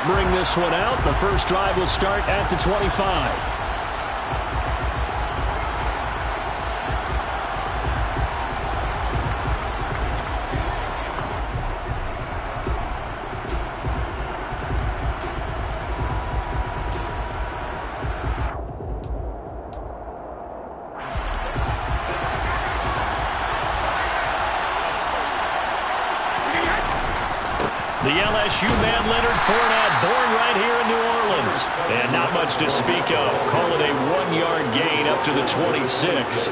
bring this one out. The first drive will start at the 25. The LSU man, Leonard Fournette, born right here in New Orleans. And not much to speak of. Call it a 1-yard gain up to the 26.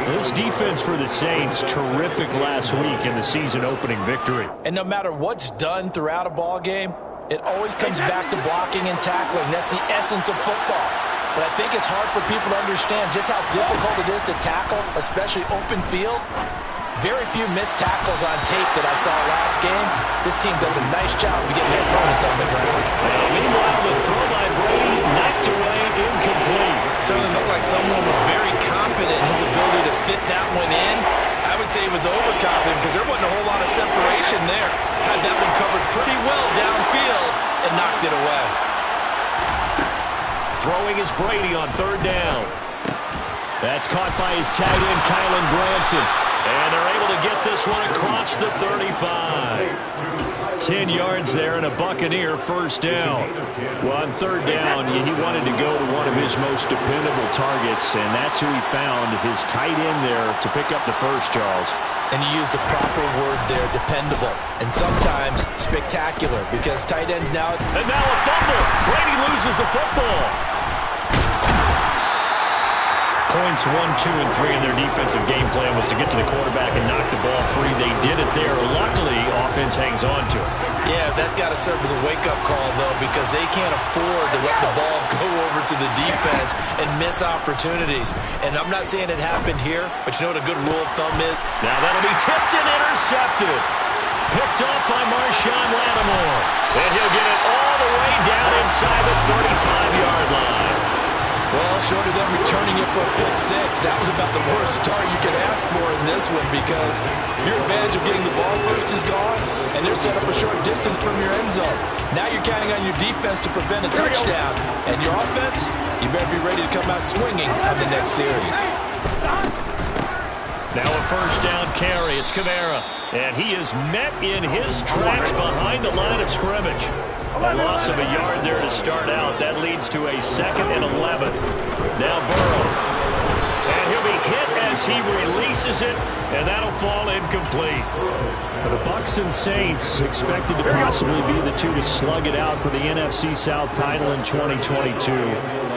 This defense for the Saints, terrific last week in the season-opening victory. And no matter what's done throughout a ball game, it always comes back to blocking and tackling. That's the essence of football. But I think it's hard for people to understand just how difficult it is to tackle, especially open field. Very few missed tackles on tape that I saw last game. This team does a nice job of getting their opponents on the ground. Meanwhile, the throw by Brady knocked away, incomplete. Certainly looked like someone was very confident in his ability to fit that one in. I would say he was overconfident because there wasn't a whole lot of separation there. Had that one covered pretty well downfield and knocked it away. Throwing is Brady on third down. That's caught by his tight end, Kylen Granson. And they're able to get this one across the 35. 10 yards there and a Buccaneer first down. Well, on third down, he wanted to go to one of his most dependable targets, and that's who he found, his tight end there, to pick up the first, Charles. And you use the proper word there, dependable, and sometimes spectacular, because tight ends now... And now a fumble. Brady loses the football. Points 1, 2, and 3 in their defensive game plan was to get to the quarterback and knock the ball free. They did it there. Luckily, offense hangs on to it. Yeah, that's got to serve as a wake-up call, though, because they can't afford to let the ball go over to the defense and miss opportunities. And I'm not saying it happened here, but you know what a good rule of thumb is? Now that'll be tipped and intercepted. Picked off by Marshawn Lattimore. And he'll get it all the way down inside the 35-yard line. Well, short of them returning it for a pick six, that was about the worst start you could ask for in this one because your advantage of getting the ball first is gone, and they're set up a short distance from your end zone. Now you're counting on your defense to prevent a touchdown, and your offense, you better be ready to come out swinging on the next series. Now a first down carry. It's Kamara, and he is met in his tracks behind the line of scrimmage. A loss of a yard there to start out. That leads to a 2nd and 11. Now Burrow. And he'll be hit as he releases it, and that'll fall incomplete. The Bucs and Saints expected to possibly be the two to slug it out for the NFC South title in 2022.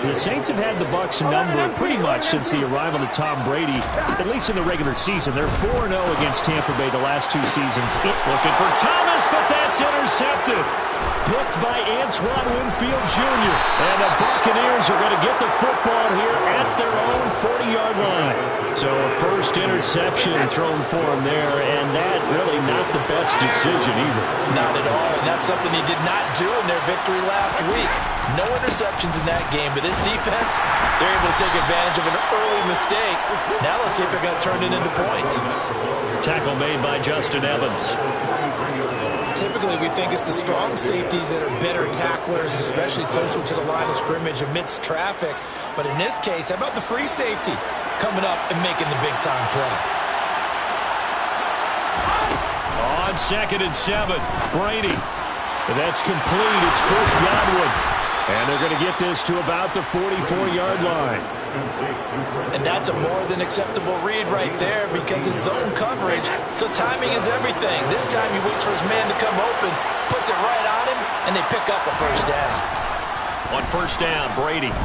The Saints have had the Bucs number pretty much since the arrival of Tom Brady, at least in the regular season. They're 4-0 against Tampa Bay the last two seasons. Looking for Thomas, but that's intercepted. Picked by Antoine Winfield Jr. And the Buccaneers are going to get the football here at their own 40-yard line. So a first interception thrown for him there, and that really not the best decision either. Not at all, and that's something he did not do in their victory last week. No interceptions in that game, but this defense, they're able to take advantage of an early mistake. Now let's see if they're going to turn it into points. Tackle made by Justin Evans. Typically, we think it's the strong safeties that are better tacklers, especially closer to the line of scrimmage amidst traffic. But in this case, how about the free safety coming up and making the big-time play? On 2nd and 7, Brady. That's complete. It's Chris Godwin. And they're going to get this to about the 44-yard line. And that's a more than acceptable read right there because it's zone coverage, so timing is everything. This time he waits for his man to come open, puts it right on him, and they pick up a first down. On first down, Brady.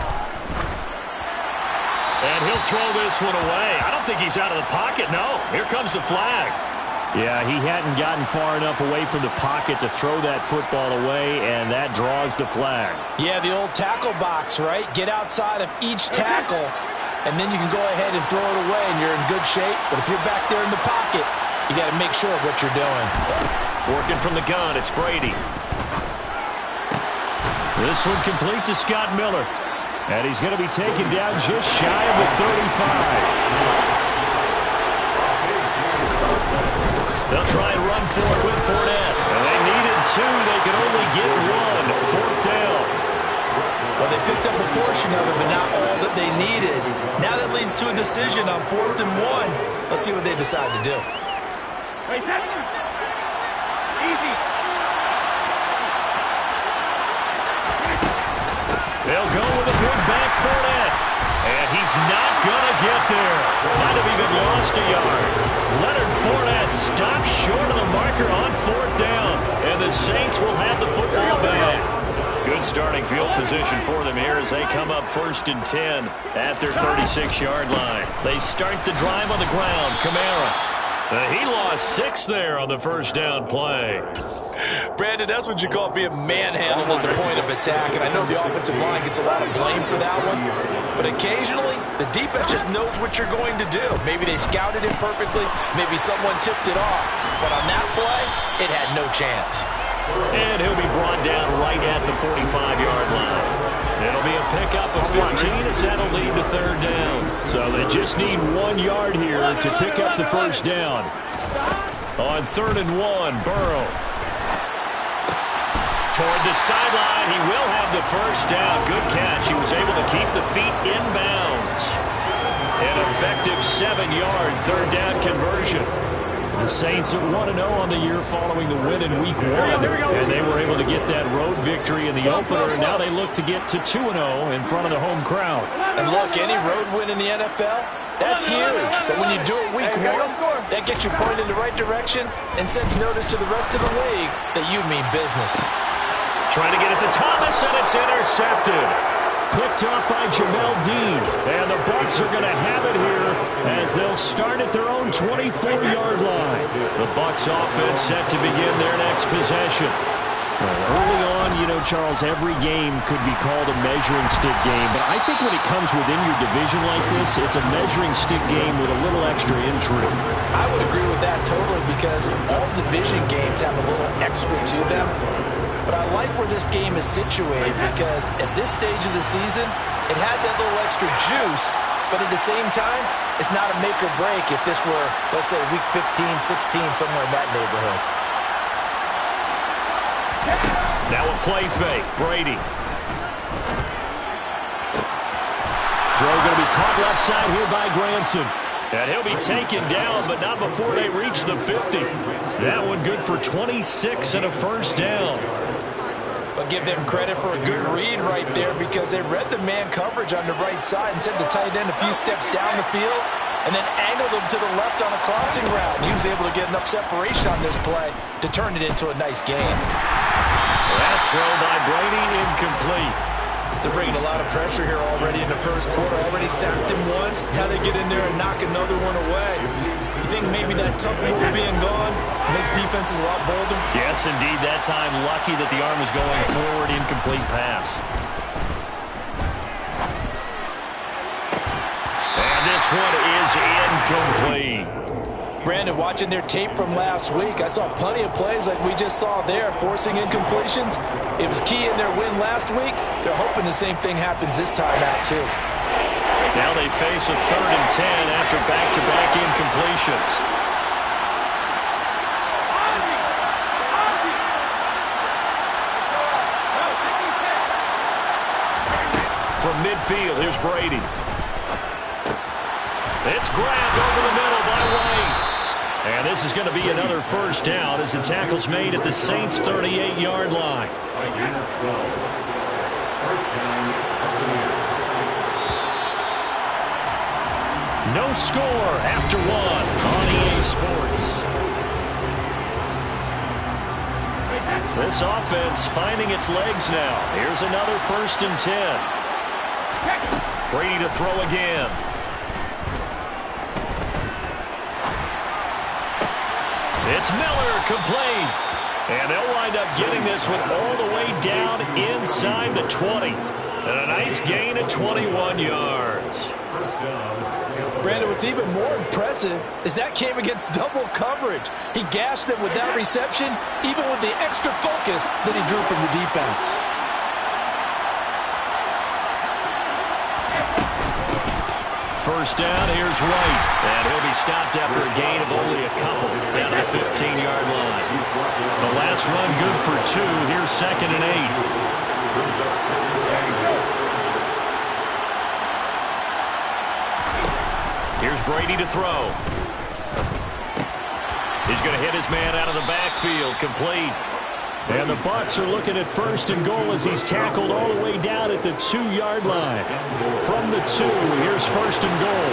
And he'll throw this one away. I don't think he's out of the pocket, no. Here comes the flag. Yeah, he hadn't gotten far enough away from the pocket to throw that football away, and that draws the flag. Yeah, the old tackle box, right? Get outside of each tackle, and then you can go ahead and throw it away, and you're in good shape. But if you're back there in the pocket, you got to make sure of what you're doing. Working from the gun, it's Brady. This one complete to Scott Miller, and he's going to be taken down just shy of the 35. They'll try and run for it with Fournette. And they needed two. They could only get one. of it, but not all that they needed. Now that leads to a decision on 4th and 1. Let's see what they decide to do. Easy. They'll go with a big back Fournette. And he's not going to get there. Might have even lost a yard. Leonard Fournette stops short of the marker on 4th down. And the Saints will have the football back. Good starting field position for them here as they come up 1st and 10 at their 36-yard line. They start the drive on the ground. Kamara. He lost 6 there on the 1st down play. Brandon, that's what you call being manhandled at the point of attack. And I know the offensive line gets a lot of blame for that one. But occasionally, the defense just knows what you're going to do. Maybe they scouted it perfectly. Maybe someone tipped it off. But on that play, it had no chance. And he'll be brought down right at the 45-yard line. It'll be a pickup of 15 as that'll lead to 3rd down. So they just need 1 yard here to pick up the 1st down. On 3rd and 1, Burrow. Toward the sideline, he will have the 1st down. Good catch. He was able to keep the feet in bounds. An effective 7-yard 3rd down conversion. The Saints at 1-0 on the year following the win in Week 1. And they were able to get that road victory in the opener. And now they look to get to 2-0 in front of the home crowd. And look, any road win in the NFL, that's huge. But when you do it Week 1, that gets you pointed in the right direction and sends notice to the rest of the league that you mean business. Trying to get it to Thomas, and it's intercepted. Picked off by Jamel Dean. And the Bucs are going to have it here as they'll start at their own 24-yard line. The Bucs offense set to begin their next possession. Early on, you know, Charles, every game could be called a measuring stick game. But I think when it comes within your division like this, it's a measuring stick game with a little extra intrigue. I would agree with that totally because all division games have a little extra to them. But I like where this game is situated because at this stage of the season, it has that little extra juice, but at the same time, it's not a make or break if this were, let's say, week 15, 16, somewhere in that neighborhood. Now a play fake. Brady. Throw going to be caught left side here by Granson. And he'll be taken down, but not before they reach the 50. That one good for 26 and a 1st down. But give them credit for a good read right there because they read the man coverage on the right side and sent the tight end a few steps down the field and then angled him to the left on a crossing route. He was able to get enough separation on this play to turn it into a nice gain. That throw by Brady incomplete. They're bringing a lot of pressure here already in the 1st quarter. Already sacked him once. Now they get in there and knock another one away. You think maybe that tuck rule being gone makes defenses a lot bolder? Yes, indeed. That time lucky that the arm was going forward. Incomplete pass. And this one is incomplete. Brandon, watching their tape from last week, I saw plenty of plays like we just saw there, forcing incompletions. It was key in their win last week. They're hoping the same thing happens this time out, too. Now they face a 3rd and 10 after back-to-back incompletions. From midfield, here's Brady. It's grabbed over the middle by White. And this is going to be another 1st down as the tackle's made at the Saints' 38-yard line. No score after 1 on EA Sports. This offense finding its legs now. Here's another 1st and 10. Brady to throw again. It's Miller, complete. And they'll wind up getting this one all the way down inside the 20. And a nice gain of 21 yards. Brandon, what's even more impressive is that came against double coverage. He gashed them with that reception, even with the extra focus that he drew from the defense. First down, here's White. And he'll be stopped after a gain of only a couple down to the 15-yard line. The last run good for 2. Here's 2nd and 8. Here's Brady to throw. He's going to hit his man out of the backfield, complete. And the Bucs are looking at 1st and goal as he's tackled all the way down at the 2-yard line. From the 2, here's 1st and goal.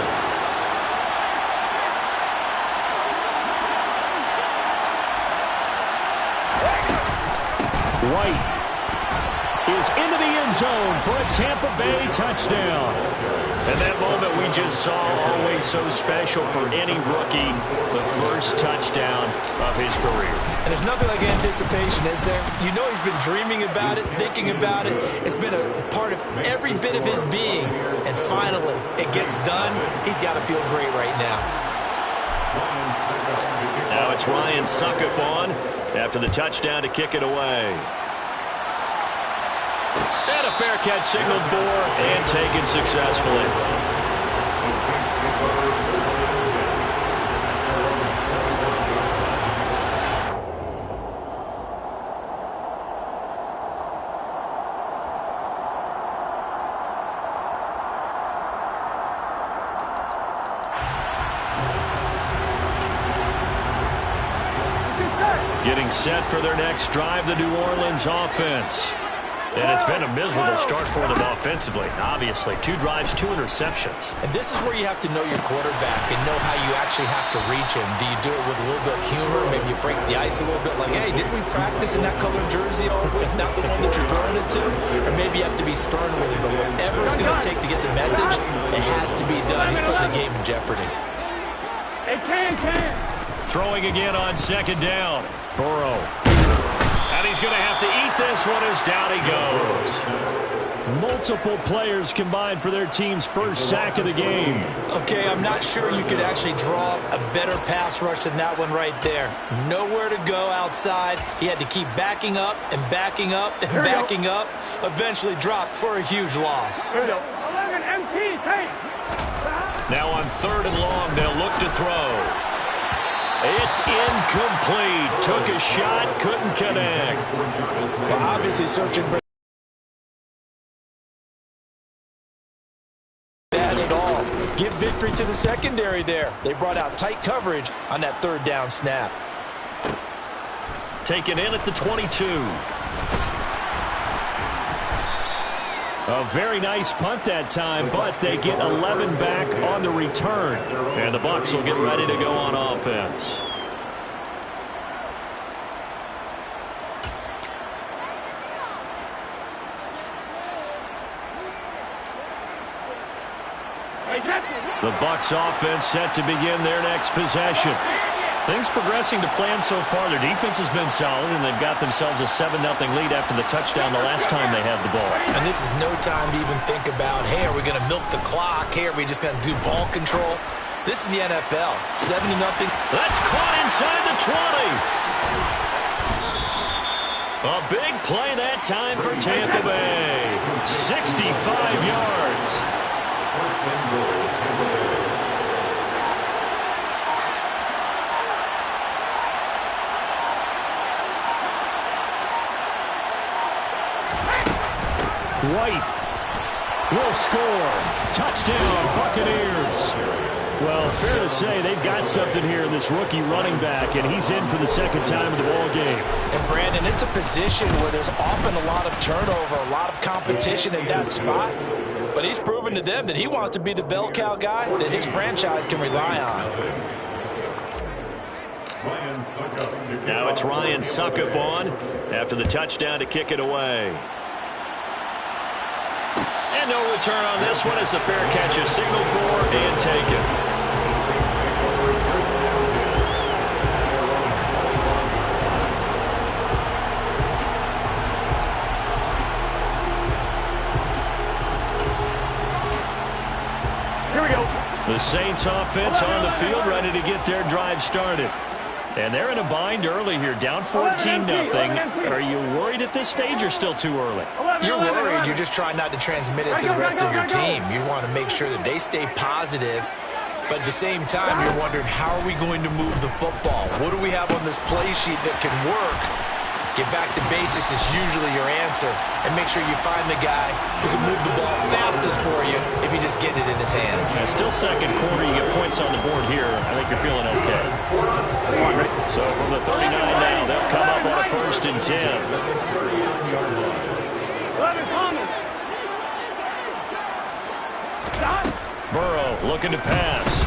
White is into the end zone for a Tampa Bay touchdown. And that moment we just saw, always so special for any rookie, the first touchdown of his career. And there's nothing like anticipation, is there? You know he's been dreaming about it, thinking about it. It's been a part of every bit of his being. And finally, it gets done. He's got to feel great right now. Now it's Ryan Suckup on after the touchdown to kick it away. And a fair catch signaled for and taken successfully. Getting set for their next drive, the New Orleans offense. And it's been a miserable start for them offensively, obviously. 2 drives, 2 interceptions. And this is where you have to know your quarterback and know how you actually have to reach him. Do you do it with a little bit of humor? Maybe you break the ice a little bit like, hey, didn't we practice in that colored jersey all week? Not the one that you're throwing it to? Or maybe you have to be stern with him. But whatever it's going to take to get the message, it has to be done. He's putting the game in jeopardy. Throwing again on 2nd down. Burrow. And he's going to have to eat this one as down he goes. Multiple players combined for their team's first sack of the game. Okay, I'm not sure you could actually draw a better pass rush than that one right there. Nowhere to go outside. He had to keep backing up and backing up and backing up. Eventually dropped for a huge loss. Now on 3rd and long, they'll look to throw. It's incomplete. Took a shot, couldn't connect. Well, obviously searching for that at all. Give victory to the secondary there. They brought out tight coverage on that 3rd down snap. Taken in at the 22. A very nice punt that time, but they get 11 back on the return. And the Bucs will get ready to go on offense. The Bucs offense set to begin their next possession. Things progressing to plan so far. Their defense has been solid, and they've got themselves a 7-0 lead after the touchdown the last time they had the ball. And this is no time to even think about, hey, are we going to milk the clock? Hey, are we just going to do ball control? This is the NFL. 7-0. That's caught inside the 20. A big play that time for Tampa Bay. 65 yards. White will score. Touchdown, Buccaneers. Well, fair to say they've got something here in this rookie running back, and he's in for the 2nd time of the ball game. And, Brandon, it's a position where there's often a lot of turnover, a lot of competition in that spot. But he's proven to them that he wants to be the bell cow guy that his franchise can rely on. Now it's Ryan Suckup on after the touchdown to kick it away. And no return on this one as the fair catch is signaled for and taken. Here we go. The Saints offense on the field ready to get their drive started. And they're in a bind early here, down 14-0. Are you worried at this stage or still too early? You're worried. You're just trying not to transmit it to the rest of your team. You want to make sure that they stay positive. But at the same time, you're wondering, how are we going to move the football? What do we have on this play sheet that can work Get back to basics is usually your answer, and make sure you find the guy who can move the ball fastest for you if you just get it in his hands. Still second quarter, you get points on the board here. I think you're feeling okay. So from the 39 now, they'll come up on a 1st and 10. 11 coming. Burrow looking to pass.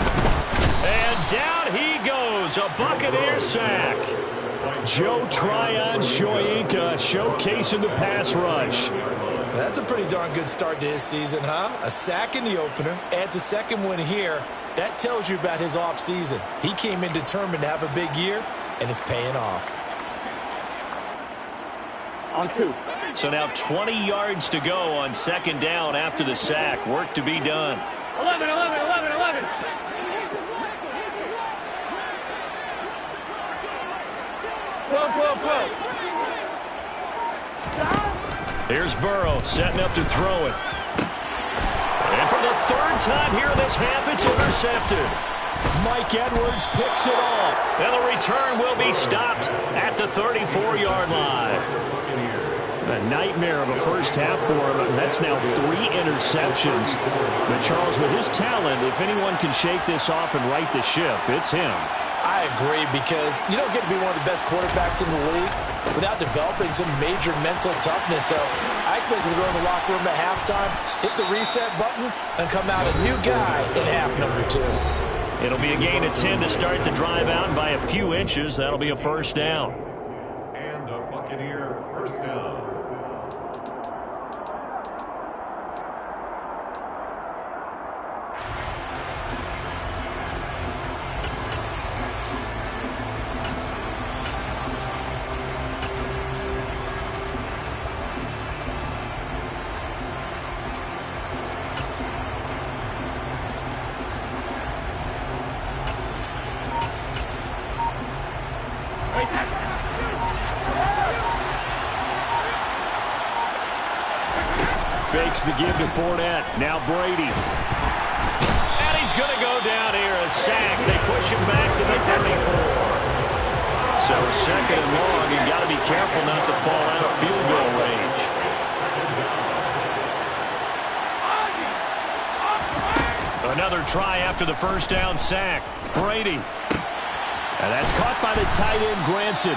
And down he goes. A Buccaneer sack. Joe Tryon-Shoyinka showcasing the pass rush. That's a pretty darn good start to his season, huh? A sack in the opener, adds a second one here. That tells you about his offseason. He came in determined to have a big year, and it's paying off. On 2. So now 20 yards to go on 2nd down after the sack. Work to be done. 11, 11, 11, 11. Here's Burrow setting up to throw it. And for the 3rd time here in this half, it's intercepted. Mike Edwards picks it off. And the return will be stopped at the 34-yard line. A nightmare of a first half for him. That's now 3 interceptions. But Charles, with his talent, if anyone can shake this off and right the ship, it's him. I agree, because you don't get to be one of the best quarterbacks in the league without developing some major mental toughness. So I expect him to go in the locker room at halftime, hit the reset button, and come out a new guy in half number 2. It'll be a gain of 10 to start the drive out by a few inches. That'll be a 1st down. And a Buccaneer 1st down. Fakes the give to Fournette. Now Brady. And he's going to go down here. A sack. They push him back to the 34. So 2nd and long. You got to be careful not to fall out of field goal range. Another try after the 1st down sack. Brady. And that's caught by the tight end, Granson.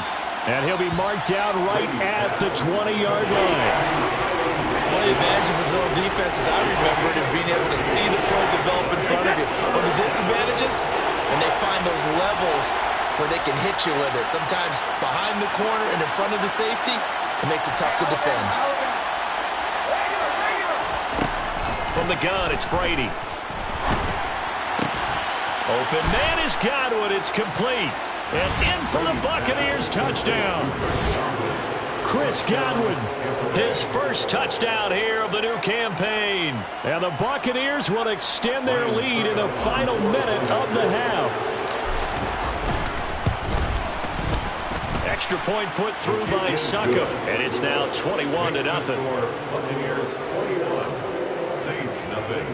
And he'll be marked down right at the 20-yard line. One of the advantages of zone defense, as I remember it, is being able to see the play develop in front of you. One of the disadvantages, when they find those levels where they can hit you with it, sometimes behind the corner and in front of the safety, it makes it tough to defend. From the gun, it's Brady. Open man is Godwin. It's complete. And in for the Buccaneers touchdown. Chris Godwin. His 1st touchdown here of the new campaign. And the Buccaneers will extend their lead in the final minute of the half. Extra point put through by Succop. And it's now 21-0. Buccaneers 21. Saints nothing.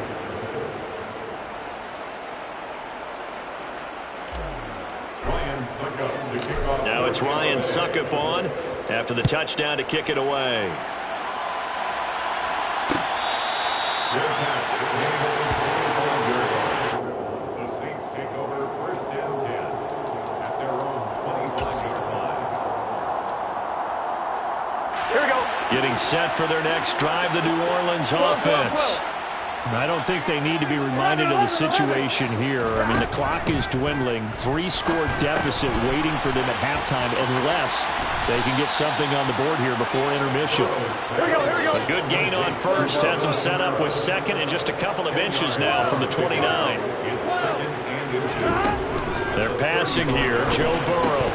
Now it's Ryan Succop on after the touchdown to kick it away. The Saints take over 1st and 10 at their own 25-yard line. Here we go. Getting set for their next drive, the New Orleans offense. I don't think they need to be reminded of the situation here. I mean, the clock is dwindling. 3-score deficit waiting for them at halftime unless they can get something on the board here before intermission. Here we go, here we go. A good gain on 1st. Has them set up with 2nd and just a couple of inches now from the 29. It's 2nd and inches. They're passing here. Joe Burrow.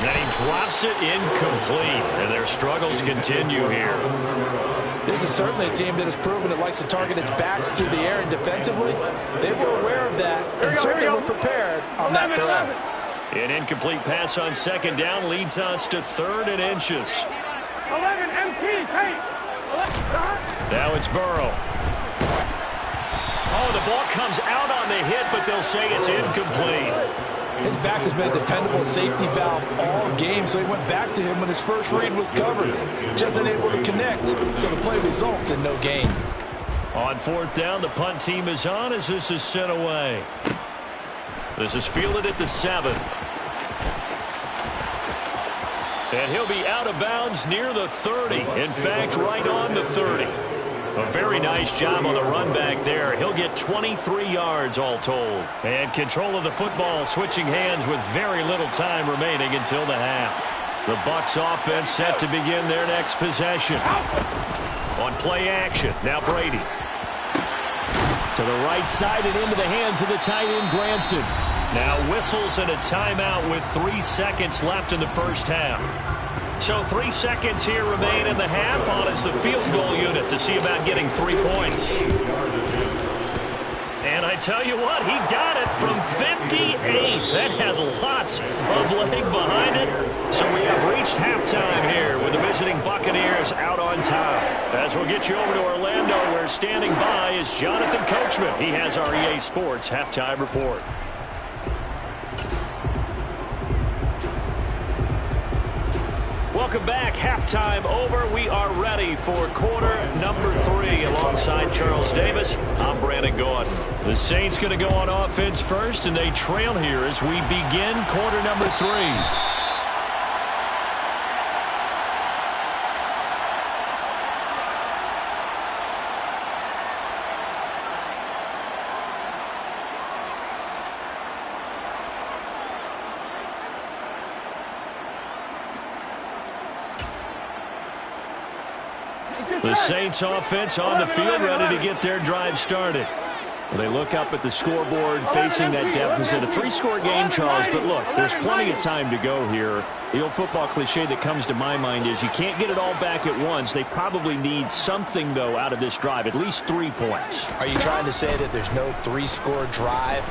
And he drops it incomplete. And their struggles continue here. This is certainly a team that has proven it likes to target its backs through the air, and defensively, they were aware of that and certainly were prepared on that throw. An incomplete pass on 2nd down leads us to 3rd and inches. 11, MT, hey. Now it's Burrow. Oh, the ball comes out on the hit, but they'll say it's incomplete. His back has been a dependable safety valve all game, so he went back to him when his first read was covered. Just unable to connect, so the play results in no gain. On fourth down, the punt team is on as this is sent away. This is fielded at the 7. And he'll be out of bounds near the 30. In fact, right on the 30. A very nice job on the run back there. He'll get 23 yards all told. And control of the football switching hands with very little time remaining until the half. The Bucs offense set to begin their next possession. On play action, now Brady. To the right side and into the hands of the tight end, Granson. Now whistles and a timeout with 3 seconds left in the first half. So 3 seconds here remain in the half. On is the field goal unit to see about getting 3 points. And I tell you what, he got it from 58. That had lots of leg behind it. So we have reached halftime here with the visiting Buccaneers out on top. As we'll get you over to Orlando, where standing by is Jonathan Coachman. He has our EA Sports halftime report. Welcome back. Halftime over. We are ready for quarter number 3. Alongside Charles Davis, I'm Brandon Gordon. The Saints going to go on offense first, and they trail here as we begin quarter number 3. The Saints offense on the field, ready to get their drive started. They look up at the scoreboard facing that deficit. A 3-score game, Charles, but look, there's plenty of time to go here. The old football cliche that comes to my mind is you can't get it all back at once. They probably need something, though, out of this drive, at least 3 points. Are you trying to say that there's no 3-score drive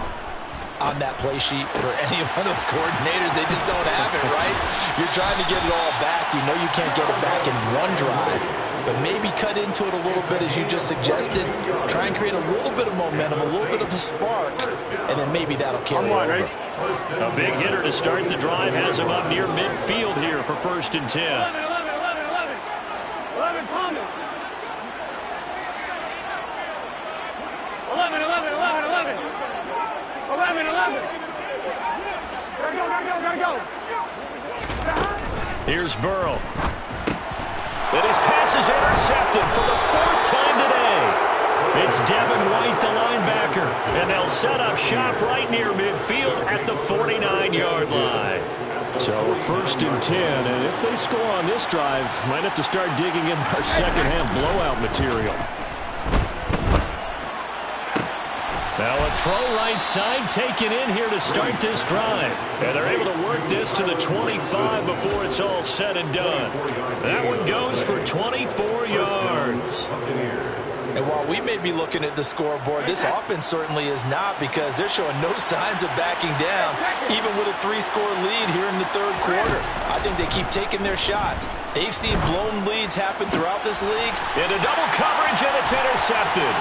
on that play sheet for any one of those coordinators? They just don't have it, right? You're trying to get it all back. You know you can't get it back in one drive. But maybe cut into it a little bit, as you just suggested. Try and create a little bit of momentum, a little bit of a spark, and then maybe that'll carry over. A big hitter to start the drive has him up near midfield here for 1st and 10. 11, 11, Palmer. 11, 11, 11, 11. 11, 11. Gotta go. Here's Burrow. And his pass is intercepted for the 4th time today. It's Devin White, the linebacker. And they'll set up shop right near midfield at the 49-yard line. So 1st and 10, and if they score on this drive, might have to start digging in our second-half blowout material. Now a throw right side taken in here to start this drive. And they're able to work this to the 25 before it's all said and done. That one goes for 24 yards. And while we may be looking at the scoreboard, this offense certainly is not, because they're showing no signs of backing down, even with a 3-score lead here in the 3rd quarter. I think they keep taking their shots. They've seen blown leads happen throughout this league. Into double coverage, and it's intercepted.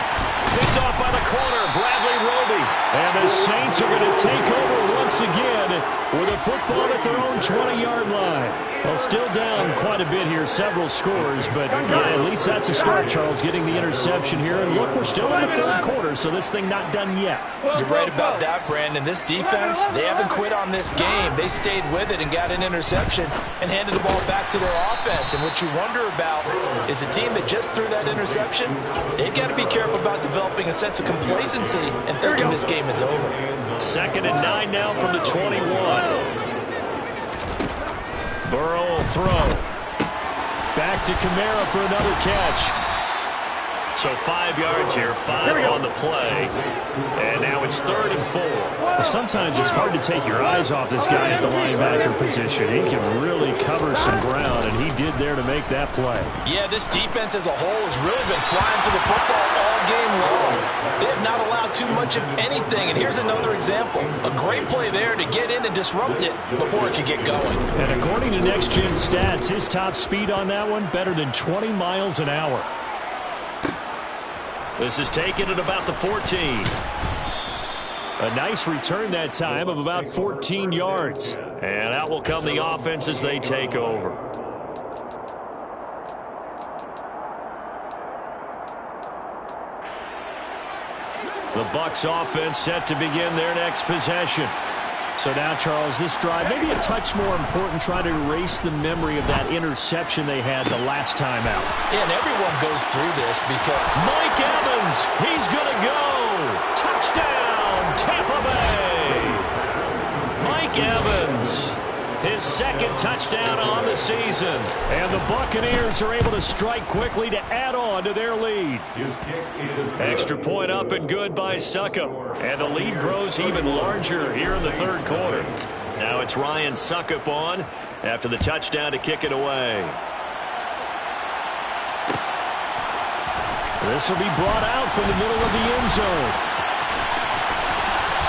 Picked off by the corner, Bradley Roby. And the Saints are going to take over once again with a football at their own 20-yard line. Well, still down quite a bit here, several scores, but yeah, at least that's a start, Charles, getting the interception here. And look, we're still in the 3rd quarter, so this thing not done yet. You're right about that, Brandon. This defense, they haven't quit on this game. They stayed with it and got an interception and handed the ball back to their offense. And what you wonder about is a team that just threw that interception, they've got to be careful about developing a sense of complacency and thinking this game is over. 2nd and 9 now from the 21. Burrow will throw. Back to Kamara for another catch. So 5 yards here, 5 on the play. And now it's 3rd and 4. Well, sometimes it's hard to take your eyes off this guy at the linebacker position. He can really cover some ground, and he did there to make that play. Yeah, this defense as a whole has really been flying to the football all game long. They have not allowed too much of anything, and here's another example. A great play there to get in and disrupt it before it could get going. And according to Next Gen Stats, his top speed on that one, better than 20 miles an hour. This is taken at about the 14. A nice return that time of about 14 yards. And out will come the offense as they take over. The Bucs offense set to begin their next possession. So now, Charles, this drive maybe a touch more important, trying to erase the memory of that interception they had the last time out. Yeah, and everyone goes through this because Mike Evans, he's going to go. Touchdown, Tampa Bay. Mike Evans, his second touchdown on the season. And the Buccaneers are able to strike quickly to add on to their lead. Extra point up and good by Succop. And the lead grows even larger here in the third quarter. Now it's Ryan Succop on after the touchdown to kick it away. This will be brought out from the middle of the end zone.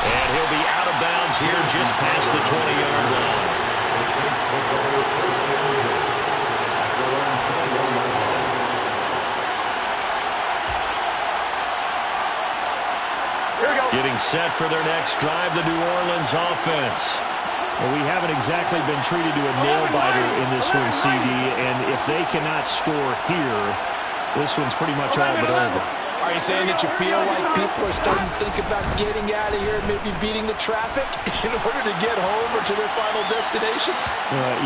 And he'll be out of bounds here just past the 20-yard line. Getting set for their next drive, the New Orleans offense. Well, we haven't exactly been treated to a nail-biter in this one, CD, and if they cannot score here, this one's pretty much all but over. Are you saying that you feel like people are starting to think about getting out of here and maybe beating the traffic in order to get home or to their final destination?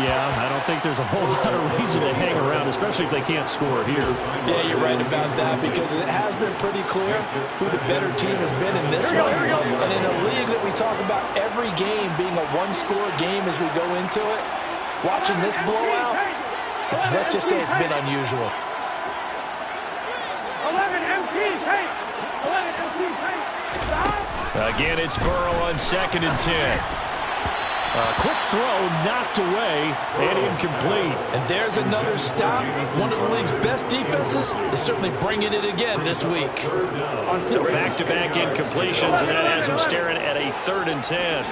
Yeah, I don't think there's a whole lot of reason to hang around, especially if they can't score here. Yeah, you're right about that because it has been pretty clear who the better team has been in this one. And in a league that we talk about every game being a one-score game as we go into it, watching this blowout, let's just say it's been unusual. 11 MT, hey! 11 MT, hey! Stop! Again, it's Burrow on 2nd and 10. A quick throw knocked away and incomplete. And there's another stop. One of the league's best defenses is certainly bringing it again this week. So back-to-back incompletions, and that has him staring at a 3rd and 10.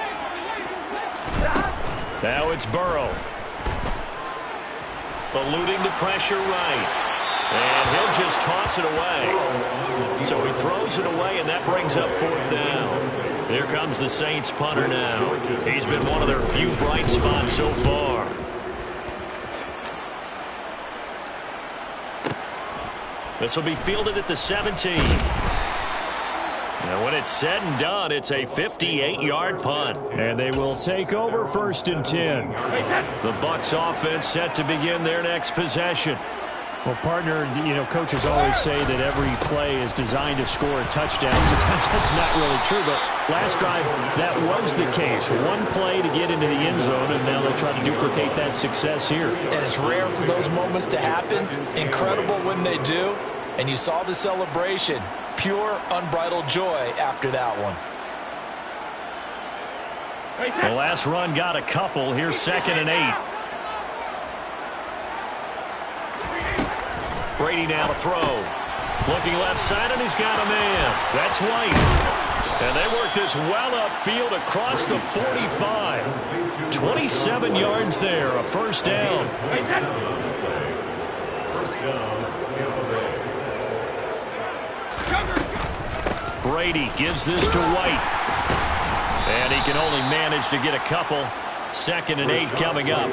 Now it's Burrow. Eluding the pressure right. And he'll just toss it away. So he throws it away, and that brings up 4th down. Here comes the Saints punter now. He's been one of their few bright spots so far. This will be fielded at the 17. Now when it's said and done, it's a 58-yard punt. And they will take over 1st and 10. The Bucs offense set to begin their next possession. Well, partner, coaches always say that every play is designed to score a touchdown. Sometimes that's not really true, but last drive, that was the case. One play to get into the end zone, and now they'll try to duplicate that success here. And it's rare for those moments to happen. Incredible when they do. And you saw the celebration. Pure, unbridled joy after that one. The last run got a couple. Here's 2nd and 8. Brady now to throw. Looking left side, and he's got a man. That's White. And they work this well upfield across the 45. 27 yards there, a 1st down. Brady gives this to White. And he can only manage to get a couple. 2nd and 8 coming up.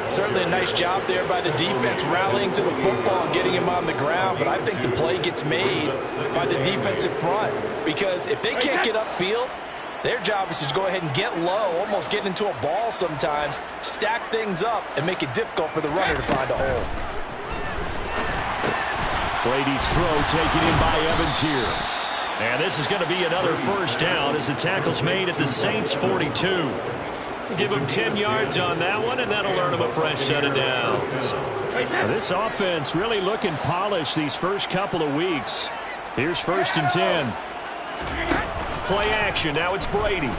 Certainly a nice job there by the defense rallying to the football and getting him on the ground, but I think the play gets made by the defensive front because if they can't get upfield, their job is to go ahead and get low, almost get into a ball sometimes, stack things up, and make it difficult for the runner to find a hole. Brady's throw taken in by Evans here. And this is going to be another 1st down as the tackle's made at the Saints' 42. Give him 10 yards on that one, and that'll earn him a fresh set of downs. Now, this offense really looking polished these first couple of weeks. Here's 1st and 10. Play action. Now it's Brady.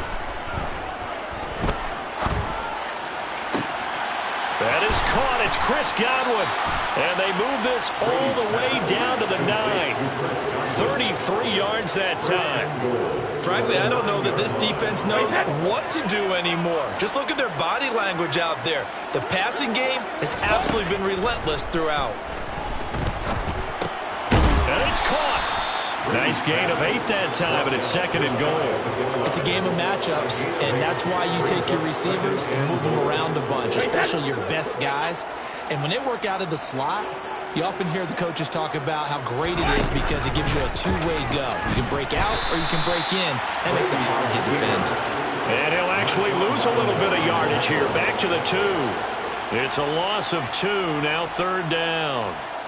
That is caught. It's Chris Godwin. And they move this all the way down to the 9. 33 yards that time. Frankly, I don't know that this defense knows what to do anymore. Just look at their body language out there. The passing game has absolutely been relentless throughout. And it's caught. Nice gain of 8 that time, and it's 2nd and goal. It's a game of matchups, and that's why you take your receivers and move them around a bunch, especially your best guys. And when they work out of the slot, you often hear the coaches talk about how great it is because it gives you a two-way go. You can break out or you can break in. That makes it hard to defend. And he'll actually lose a little bit of yardage here. Back to the 2. It's a loss of 2, now 3rd down.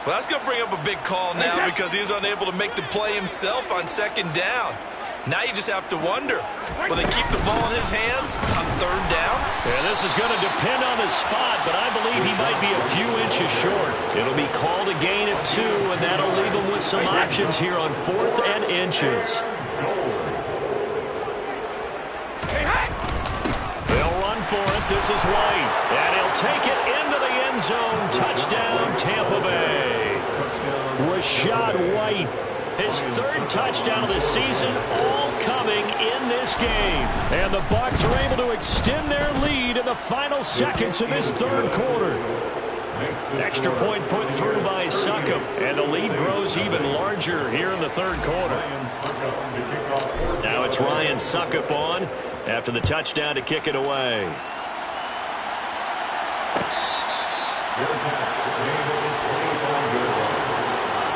Well, that's going to bring up a big call now because he's unable to make the play himself on 2nd down. Now you just have to wonder, will they keep the ball in his hands on 3rd down? Yeah, this is going to depend on the spot, but I believe he might be a few inches short. It'll be called a gain of 2, and that'll leave him with some options here on 4th and inches. They'll run for it. This is White, and he'll take it into the end zone. Touchdown, Tampa Bay. Rashad White. His 3rd touchdown of the season, all coming in this game. And the Bucs are able to extend their lead in the final seconds of this 3rd quarter. Extra point put through by Succop, and the lead grows even larger here in the 3rd quarter. Now it's Ryan Succop on after the touchdown to kick it away.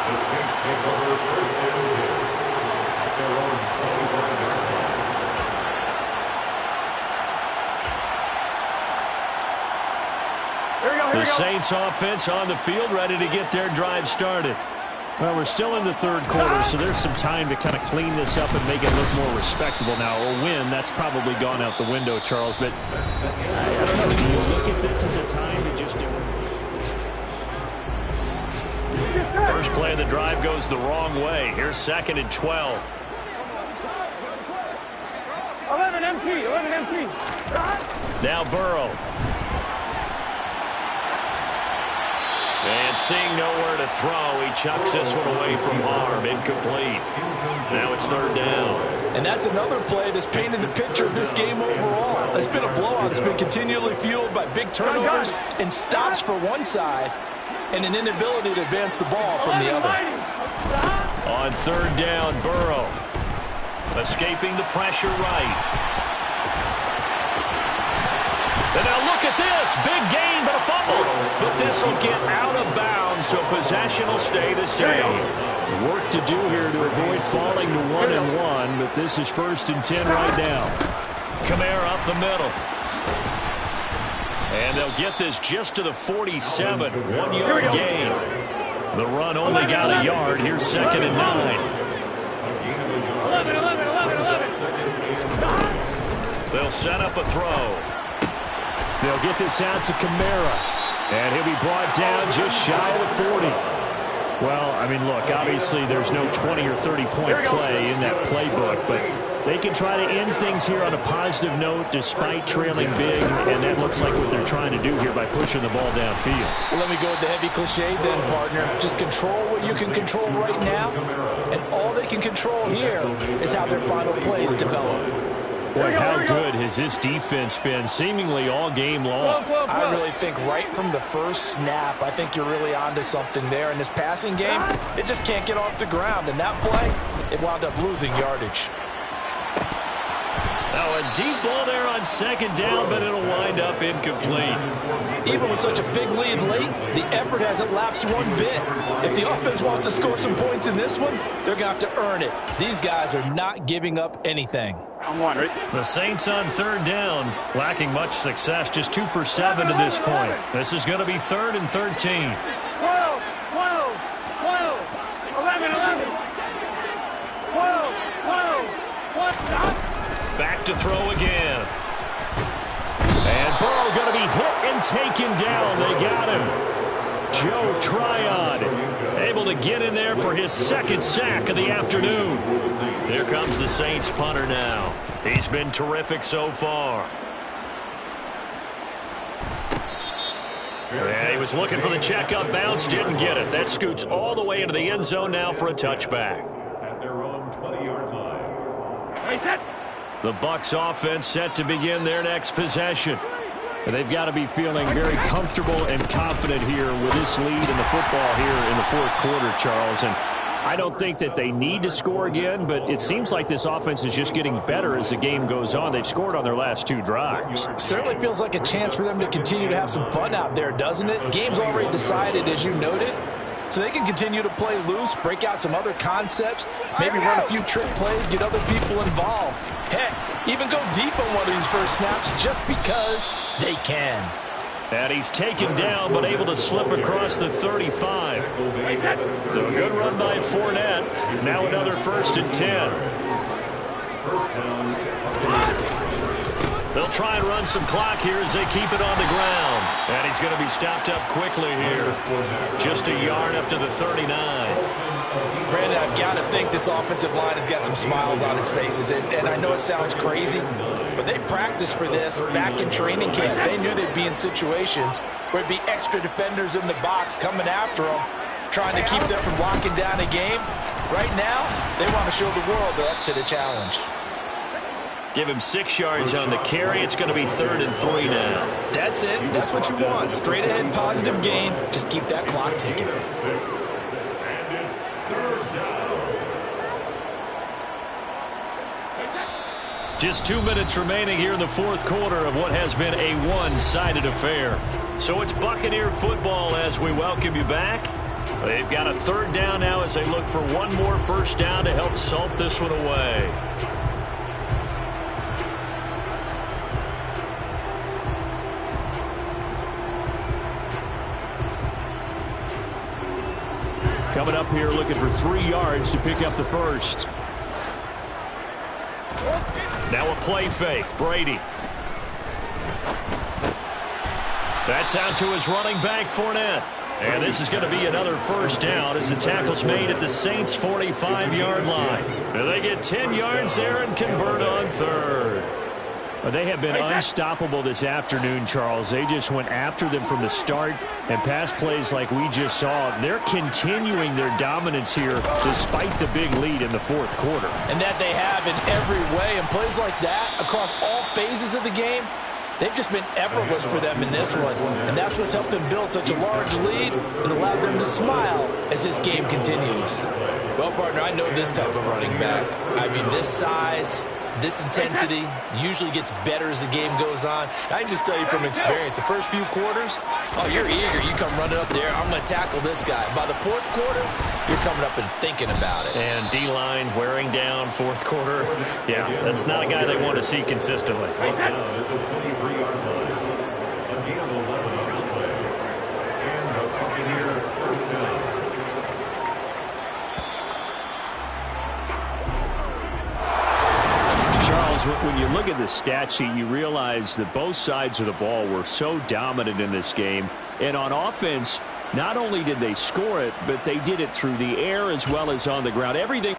The Saints take over 1st and 10 at their own 25-yard line. The Saints offense on the field, ready to get their drive started. Well, we're still in the 3rd quarter, so there's some time to kind of clean this up and make it look more respectable. Now, a win, that's probably gone out the window, Charles, but I don't know. Do you look at this as a time to just do it? First play of the drive goes the wrong way. Here's 2nd and 12. 11 empty. Now Burrow. And seeing nowhere to throw, he chucks this one away from harm. Incomplete. Now it's 3rd down. And that's another play that's painted the picture of this game overall. It's been a blowout. It's been continually fueled by big turnovers and stops for one side and an inability to advance the ball from the other. On 3rd down, Burrow. Escaping the pressure right. And now look at this. Big gain, but a fumble. But this will get out of bounds, so possession will stay the same. Work to do here to avoid falling to 1-1, but this is 1st and 10 right now. Kamara up the middle. And they'll get this just to the 47. 1-yard gain. The run only got a yard. Here's 2nd and 9. 11. They'll set up a throw. They'll get this out to Kamara. And he'll be brought down just shy of the 40. Well, I mean, look, obviously there's no 20 or 30-point play in that playbook, but they can try to end things here on a positive note despite trailing big, and that looks like what they're trying to do here by pushing the ball downfield. Well, let me go with the heavy cliche then, partner. Just control what you can control right now, and all they can control here is how their final plays develop. Boy, how good has this defense been seemingly all game long? I really think right from the first snap, I think you're really onto something there. In this passing game, it just can't get off the ground. And that play, it wound up losing yardage. Now a deep ball there on 2nd down, but it'll wind up incomplete. Even with such a big lead late, the effort hasn't lapsed one bit. If the offense wants to score some points in this one, they're going to have to earn it. These guys are not giving up anything. The Saints on 3rd down, lacking much success, just 2 for 7 to this point. This is going to be 3rd and 13. 12, 11, 12, 12, Back to throw again. And Burrow going to be hit and taken down. They got him. Joe Tryon able to get in there for his 2nd sack of the afternoon. Here comes the Saints punter now. He's been terrific so far. And he was looking for the checkup bounce, didn't get it. That scoots all the way into the end zone now for a touchback. At their own 20-yard line. The Bucs offense set to begin their next possession. They've got to be feeling very comfortable and confident here with this lead in the football here in the 4th quarter, Charles. And I don't think that they need to score again, but it seems like this offense is just getting better as the game goes on. They've scored on their last 2 drives. Certainly feels like a chance for them to continue to have some fun out there, doesn't it? Game's already decided, as you noted. So they can continue to play loose, break out some other concepts, maybe run a few trick plays, get other people involved. Heck, even go deep on one of these first snaps just because they can. And he's taken down, but able to slip across the 35. So a good run by Fournette. Now another 1st and 10. They'll try and run some clock here as they keep it on the ground. And he's going to be stopped up quickly here. Just a yard up to the 39. Brandon, I've got to think this offensive line has got some smiles on its faces. And I know it sounds crazy, but they practiced for this back in training camp. They knew they'd be in situations where it'd be extra defenders in the box coming after them, trying to keep them from locking down a game. Right now, they want to show the world they're up to the challenge. Give him 6 yards on the carry. It's going to be 3rd and 3 now. That's it. That's what you want. Straight ahead positive gain. Just keep that clock ticking. Just 2 minutes remaining here in the 4th quarter of what has been a one-sided affair. So it's Buccaneer football as we welcome you back. They've got a 3rd down now as they look for one more first down to help salt this one away. Coming up here looking for 3 yards to pick up the first. Now a play fake. Brady. That's out to his running back, Fournette. And this is going to be another first down as the tackle's made at the Saints' 45-yard line. And they get 10 yards there and convert on 3rd. Well, they have been unstoppable this afternoon, Charles. They just went after them from the start, and pass plays like we just saw. They're continuing their dominance here despite the big lead in the 4th quarter. And that they have in every way. And plays like that across all phases of the game, they've just been effortless for them in this one. And that's what's helped them build such a large lead and allowed them to smile as this game continues. Well, partner, I know this type of running back. I mean, this size, this intensity usually gets better as the game goes on. I can just tell you from experience, the first few quarters, oh, you're eager. You come running up there, I'm going to tackle this guy. By the 4th quarter, you're coming up and thinking about it. And D-line wearing down 4th quarter. Yeah, that's not a guy they want to see consistently. Right now at the 23-yard line. A gain of 11 on the play. And the Buccaneer first down. When you look at the stat sheet, you realize that both sides of the ball were so dominant in this game. And on offense, not only did they score it, but they did it through the air as well as on the ground. Everything